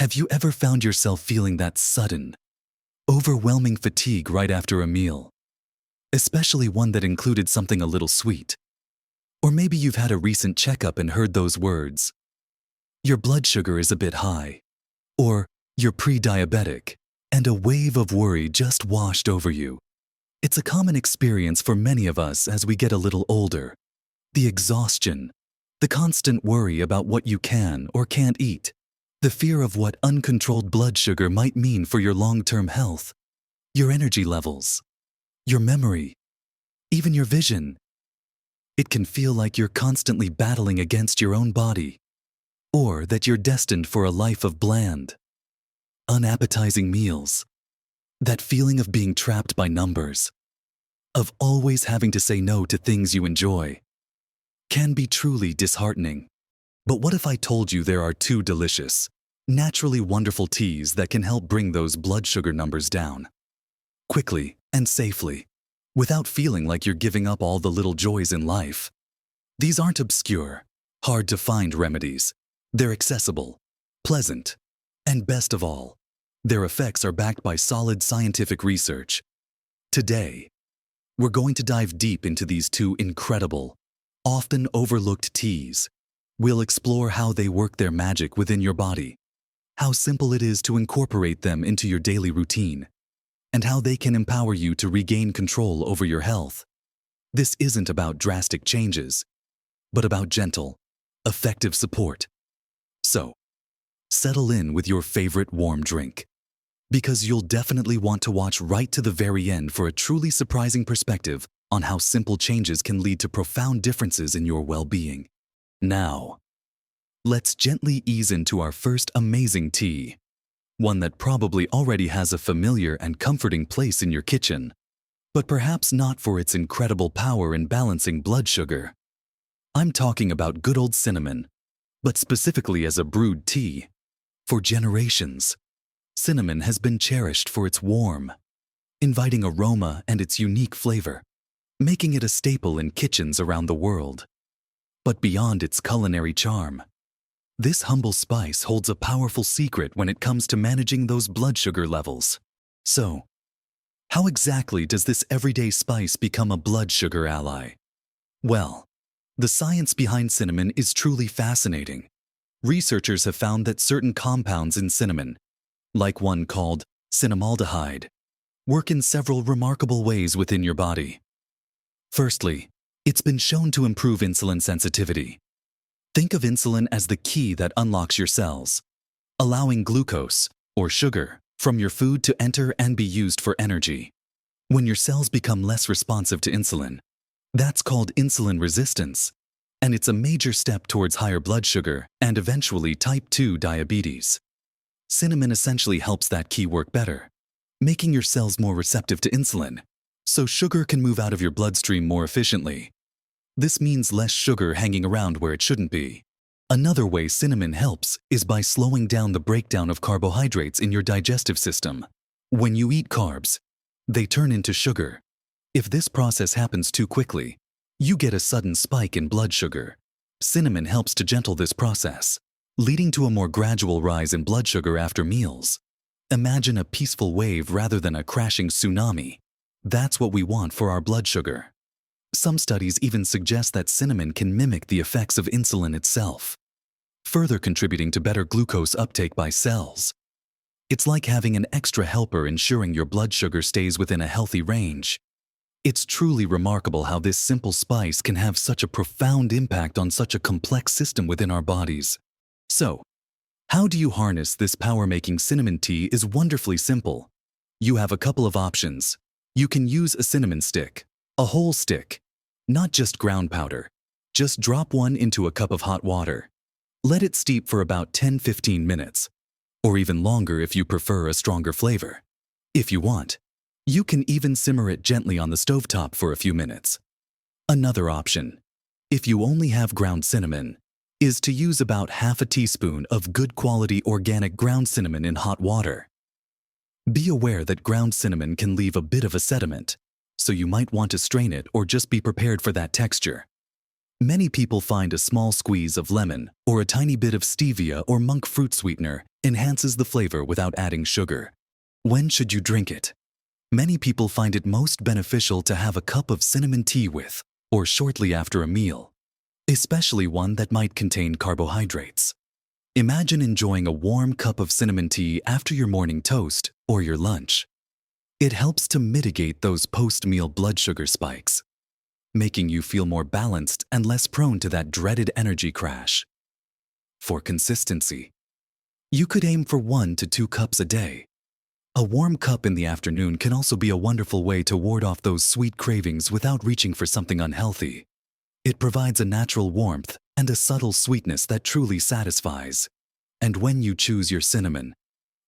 Have you ever found yourself feeling that sudden, overwhelming fatigue right after a meal? Especially one that included something a little sweet. Or maybe you've had a recent checkup and heard those words. Your blood sugar is a bit high. Or you're pre-diabetic, and a wave of worry just washed over you. It's a common experience for many of us as we get a little older. The exhaustion, the constant worry about what you can or can't eat, the fear of what uncontrolled blood sugar might mean for your long-term health, your energy levels, your memory, even your vision. It can feel like you're constantly battling against your own body, or that you're destined for a life of bland, unappetizing meals. That feeling of being trapped by numbers, of always having to say no to things you enjoy, can be truly disheartening. But what if I told you there are 2 delicious, naturally wonderful teas that can help bring those blood sugar numbers down? Quickly and safely, without feeling like you're giving up all the little joys in life. These aren't obscure, hard-to-find remedies. They're accessible, pleasant, and best of all, their effects are backed by solid scientific research. Today, we're going to dive deep into these 2 incredible, often overlooked teas. We'll explore how they work their magic within your body, how simple it is to incorporate them into your daily routine, and how they can empower you to regain control over your health. This isn't about drastic changes, but about gentle, effective support. So, settle in with your favorite warm drink, because you'll definitely want to watch right to the very end for a truly surprising perspective on how simple changes can lead to profound differences in your well-being. Now, let's gently ease into our first amazing tea, one that probably already has a familiar and comforting place in your kitchen, but perhaps not for its incredible power in balancing blood sugar. I'm talking about good old cinnamon, but specifically as a brewed tea. For generations, cinnamon has been cherished for its warm, inviting aroma and its unique flavor, making it a staple in kitchens around the world. But beyond its culinary charm, this humble spice holds a powerful secret when it comes to managing those blood sugar levels. So, how exactly does this everyday spice become a blood sugar ally? Well, the science behind cinnamon is truly fascinating. Researchers have found that certain compounds in cinnamon, like one called cinnamaldehyde, work in several remarkable ways within your body. Firstly, it's been shown to improve insulin sensitivity. Think of insulin as the key that unlocks your cells, allowing glucose, or sugar, from your food to enter and be used for energy. When your cells become less responsive to insulin, that's called insulin resistance, and it's a major step towards higher blood sugar and eventually type 2 diabetes. Cinnamon essentially helps that key work better, making your cells more receptive to insulin, so sugar can move out of your bloodstream more efficiently. This means less sugar hanging around where it shouldn't be. Another way cinnamon helps is by slowing down the breakdown of carbohydrates in your digestive system. When you eat carbs, they turn into sugar. If this process happens too quickly, you get a sudden spike in blood sugar. Cinnamon helps to gentle this process, leading to a more gradual rise in blood sugar after meals. Imagine a peaceful wave rather than a crashing tsunami. That's what we want for our blood sugar. Some studies even suggest that cinnamon can mimic the effects of insulin itself, further contributing to better glucose uptake by cells. It's like having an extra helper ensuring your blood sugar stays within a healthy range. It's truly remarkable how this simple spice can have such a profound impact on such a complex system within our bodies. So, how do you harness this power-making cinnamon tea is wonderfully simple. You have a couple of options. You can use a cinnamon stick, a whole stick, not just ground powder. Just drop one into a cup of hot water. Let it steep for about 10-15 minutes, or even longer if you prefer a stronger flavor. If you want, you can even simmer it gently on the stovetop for a few minutes. Another option, if you only have ground cinnamon, is to use about half a teaspoon of good quality organic ground cinnamon in hot water. Be aware that ground cinnamon can leave a bit of a sediment, so you might want to strain it or just be prepared for that texture. Many people find a small squeeze of lemon or a tiny bit of stevia or monk fruit sweetener enhances the flavor without adding sugar. When should you drink it? Many people find it most beneficial to have a cup of cinnamon tea with, or shortly after a meal, especially one that might contain carbohydrates. Imagine enjoying a warm cup of cinnamon tea after your morning toast or your lunch. It helps to mitigate those post-meal blood sugar spikes, making you feel more balanced and less prone to that dreaded energy crash. For consistency, you could aim for 1 to 2 cups a day. A warm cup in the afternoon can also be a wonderful way to ward off those sweet cravings without reaching for something unhealthy. It provides a natural warmth and a subtle sweetness that truly satisfies. And when you choose your cinnamon,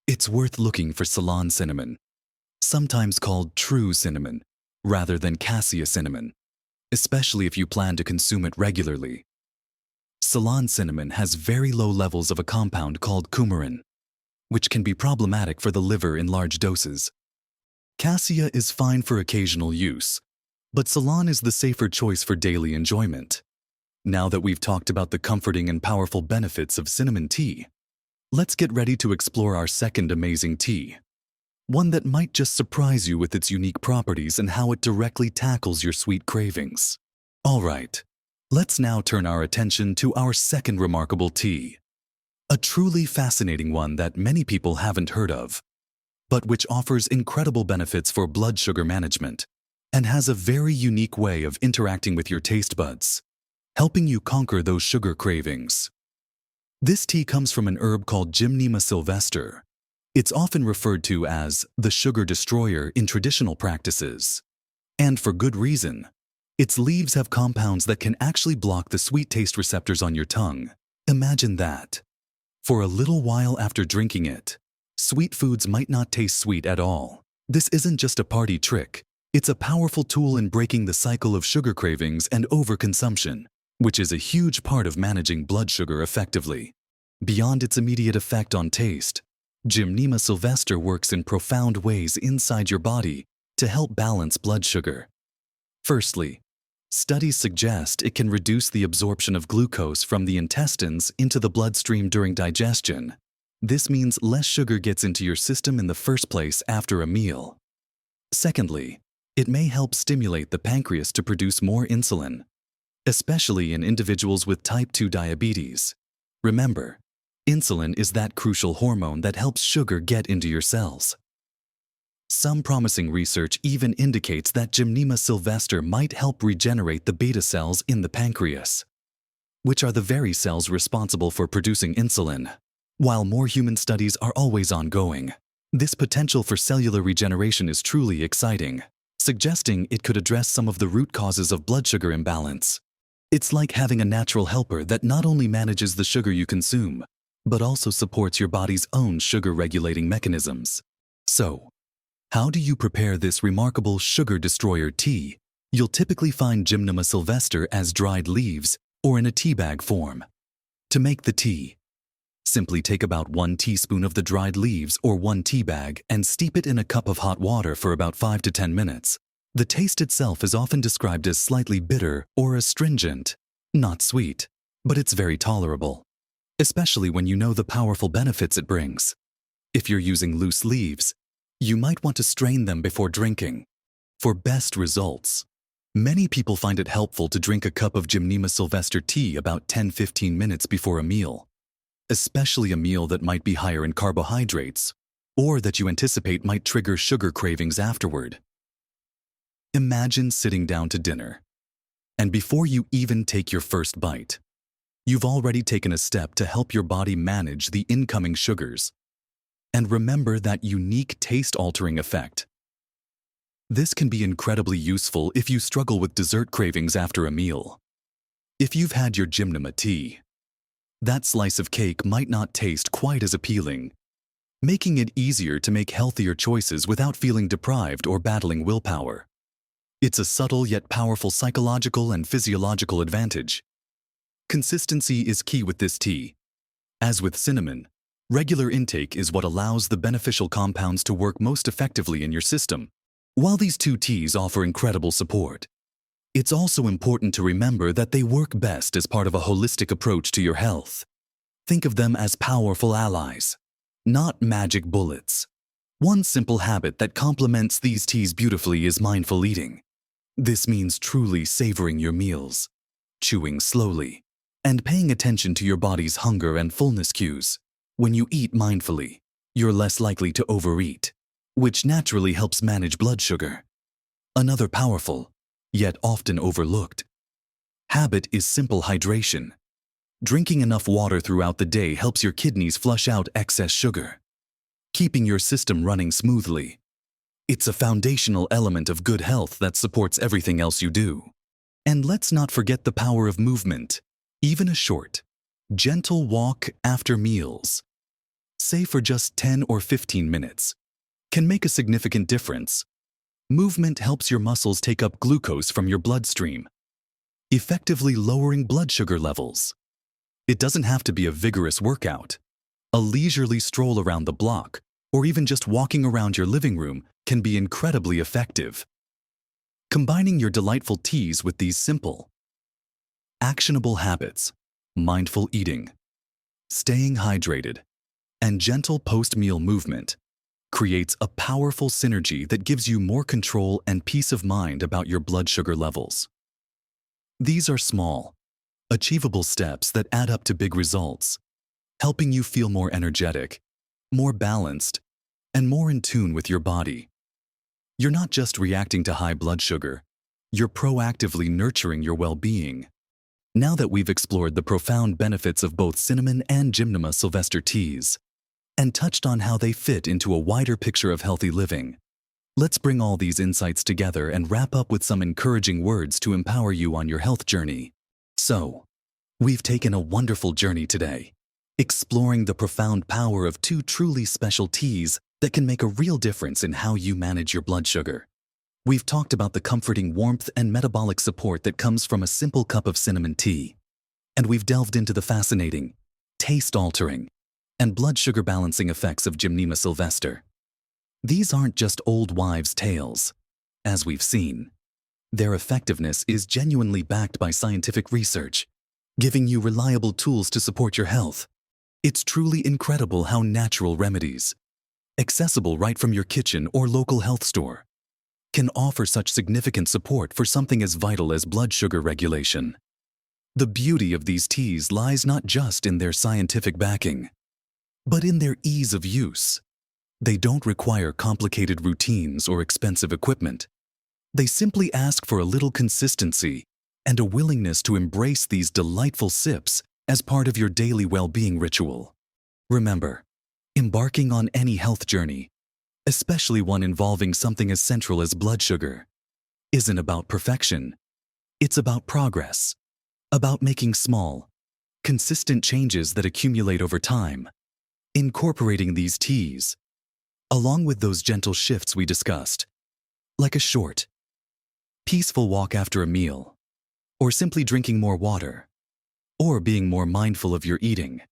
it's worth looking for Ceylon cinnamon, sometimes called true cinnamon, rather than cassia cinnamon, especially if you plan to consume it regularly. Ceylon cinnamon has very low levels of a compound called coumarin, which can be problematic for the liver in large doses. Cassia is fine for occasional use, but Ceylon is the safer choice for daily enjoyment. Now that we've talked about the comforting and powerful benefits of cinnamon tea, let's get ready to explore our second amazing tea. One that might just surprise you with its unique properties and how it directly tackles your sweet cravings. All right, let's now turn our attention to our second remarkable tea. A truly fascinating one that many people haven't heard of, but which offers incredible benefits for blood sugar management and has a very unique way of interacting with your taste buds, helping you conquer those sugar cravings. This tea comes from an herb called Gymnema sylvestre. It's often referred to as the sugar destroyer in traditional practices. And for good reason. Its leaves have compounds that can actually block the sweet taste receptors on your tongue. Imagine that. For a little while after drinking it, sweet foods might not taste sweet at all. This isn't just a party trick. It's a powerful tool in breaking the cycle of sugar cravings and overconsumption, which is a huge part of managing blood sugar effectively. Beyond its immediate effect on taste, Gymnema sylvestre works in profound ways inside your body to help balance blood sugar. Firstly, studies suggest it can reduce the absorption of glucose from the intestines into the bloodstream during digestion. This means less sugar gets into your system in the first place after a meal. Secondly, it may help stimulate the pancreas to produce more insulin, especially in individuals with type 2 diabetes. Remember, insulin is that crucial hormone that helps sugar get into your cells. Some promising research even indicates that Gymnema sylvestre might help regenerate the beta cells in the pancreas, which are the very cells responsible for producing insulin. While more human studies are always ongoing, this potential for cellular regeneration is truly exciting, suggesting it could address some of the root causes of blood sugar imbalance. It's like having a natural helper that not only manages the sugar you consume, but also supports your body's own sugar-regulating mechanisms. So, how do you prepare this remarkable sugar destroyer tea? You'll typically find Gymnema sylvestre as dried leaves or in a tea bag form. To make the tea, simply take about 1 teaspoon of the dried leaves or 1 tea bag and steep it in a cup of hot water for about 5 to 10 minutes. The taste itself is often described as slightly bitter or astringent, not sweet, but it's very tolerable, especially when you know the powerful benefits it brings. If you're using loose leaves, you might want to strain them before drinking. For best results, many people find it helpful to drink a cup of Gymnema sylvestre tea about 10-15 minutes before a meal, especially a meal that might be higher in carbohydrates or that you anticipate might trigger sugar cravings afterward. Imagine sitting down to dinner, and before you even take your first bite, you've already taken a step to help your body manage the incoming sugars. And remember that unique taste-altering effect. This can be incredibly useful if you struggle with dessert cravings after a meal. If you've had your Gymnema tea, that slice of cake might not taste quite as appealing, making it easier to make healthier choices without feeling deprived or battling willpower. It's a subtle yet powerful psychological and physiological advantage. Consistency is key with this tea. As with cinnamon, regular intake is what allows the beneficial compounds to work most effectively in your system. While these two teas offer incredible support, It's also important to remember that they work best as part of a holistic approach to your health. Think of them as powerful allies, not magic bullets. One simple habit that complements these teas beautifully is mindful eating. This means truly savoring your meals, chewing slowly, and paying attention to your body's hunger and fullness cues. When you eat mindfully, you're less likely to overeat, which naturally helps manage blood sugar. Another powerful, yet often overlooked, habit is simple hydration. Drinking enough water throughout the day helps your kidneys flush out excess sugar, keeping your system running smoothly. It's a foundational element of good health that supports everything else you do. And let's not forget the power of movement. Even a short, gentle walk after meals, say for just 10 or 15 minutes, can make a significant difference. Movement helps your muscles take up glucose from your bloodstream, effectively lowering blood sugar levels. It doesn't have to be a vigorous workout. A leisurely stroll around the block, or even just walking around your living room, can be incredibly effective. Combining your delightful teas with these simple, actionable habits, mindful eating, staying hydrated, and gentle post-meal movement, creates a powerful synergy that gives you more control and peace of mind about your blood sugar levels. These are small, achievable steps that add up to big results, helping you feel more energetic, more balanced, and more in tune with your body. You're not just reacting to high blood sugar, you're proactively nurturing your well-being. Now that we've explored the profound benefits of both cinnamon and Gymnema sylvester teas, and touched on how they fit into a wider picture of healthy living, let's bring all these insights together and wrap up with some encouraging words to empower you on your health journey. So, we've taken a wonderful journey today, exploring the profound power of two truly special teas that can make a real difference in how you manage your blood sugar. We've talked about the comforting warmth and metabolic support that comes from a simple cup of cinnamon tea. And we've delved into the fascinating, taste-altering, and blood sugar balancing effects of Gymnema sylvester. These aren't just old wives' tales. As we've seen, their effectiveness is genuinely backed by scientific research, giving you reliable tools to support your health. It's truly incredible how natural remedies, accessible right from your kitchen or local health store, can offer such significant support for something as vital as blood sugar regulation. The beauty of these teas lies not just in their scientific backing, but in their ease of use. They don't require complicated routines or expensive equipment. They simply ask for a little consistency and a willingness to embrace these delightful sips as part of your daily well-being ritual. Remember, embarking on any health journey, especially one involving something as central as blood sugar, isn't about perfection. It's about progress, about making small, consistent changes that accumulate over time. Incorporating these teas, along with those gentle shifts we discussed, like a short, peaceful walk after a meal, or simply drinking more water, or being more mindful of your eating,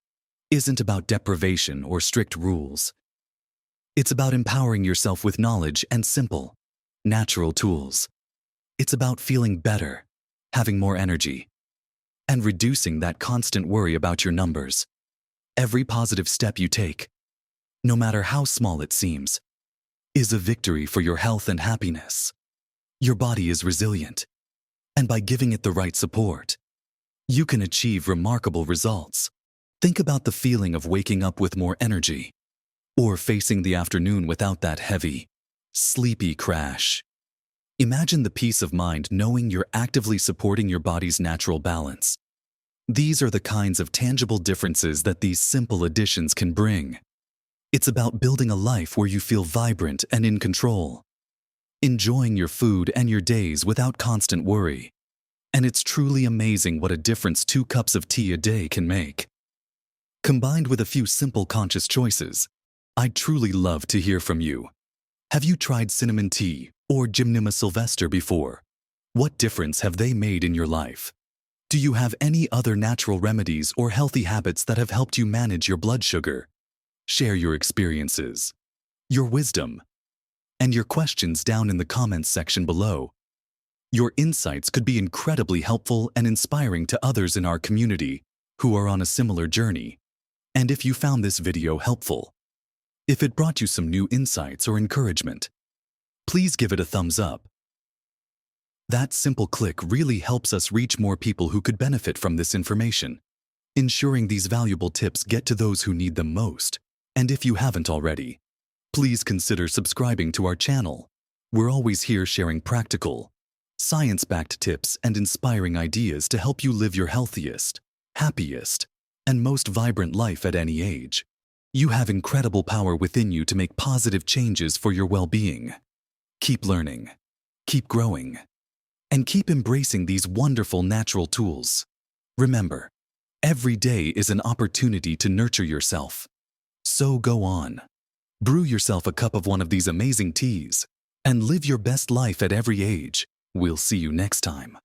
isn't about deprivation or strict rules. It's about empowering yourself with knowledge and simple, natural tools. It's about feeling better, having more energy, and reducing that constant worry about your numbers. Every positive step you take, no matter how small it seems, is a victory for your health and happiness. Your body is resilient, and by giving it the right support, you can achieve remarkable results. Think about the feeling of waking up with more energy, or facing the afternoon without that heavy, sleepy crash. Imagine the peace of mind knowing you're actively supporting your body's natural balance. These are the kinds of tangible differences that these simple additions can bring. It's about building a life where you feel vibrant and in control, enjoying your food and your days without constant worry. And it's truly amazing what a difference 2 cups of tea a day can make. Combined with a few simple conscious choices, I'd truly love to hear from you. Have you tried cinnamon tea or Gymnema sylvester before? What difference have they made in your life? Do you have any other natural remedies or healthy habits that have helped you manage your blood sugar? Share your experiences, your wisdom, and your questions down in the comments section below. Your insights could be incredibly helpful and inspiring to others in our community who are on a similar journey. And if you found this video helpful, if it brought you some new insights or encouragement, please give it a thumbs up. That simple click really helps us reach more people who could benefit from this information, ensuring these valuable tips get to those who need them most. And if you haven't already, please consider subscribing to our channel. We're always here sharing practical, science-backed tips and inspiring ideas to help you live your healthiest, happiest, and most vibrant life at any age. You have incredible power within you to make positive changes for your well-being. Keep learning, keep growing, and keep embracing these wonderful natural tools. Remember, every day is an opportunity to nurture yourself. So go on. Brew yourself a cup of one of these amazing teas and live your best life at every age. We'll see you next time.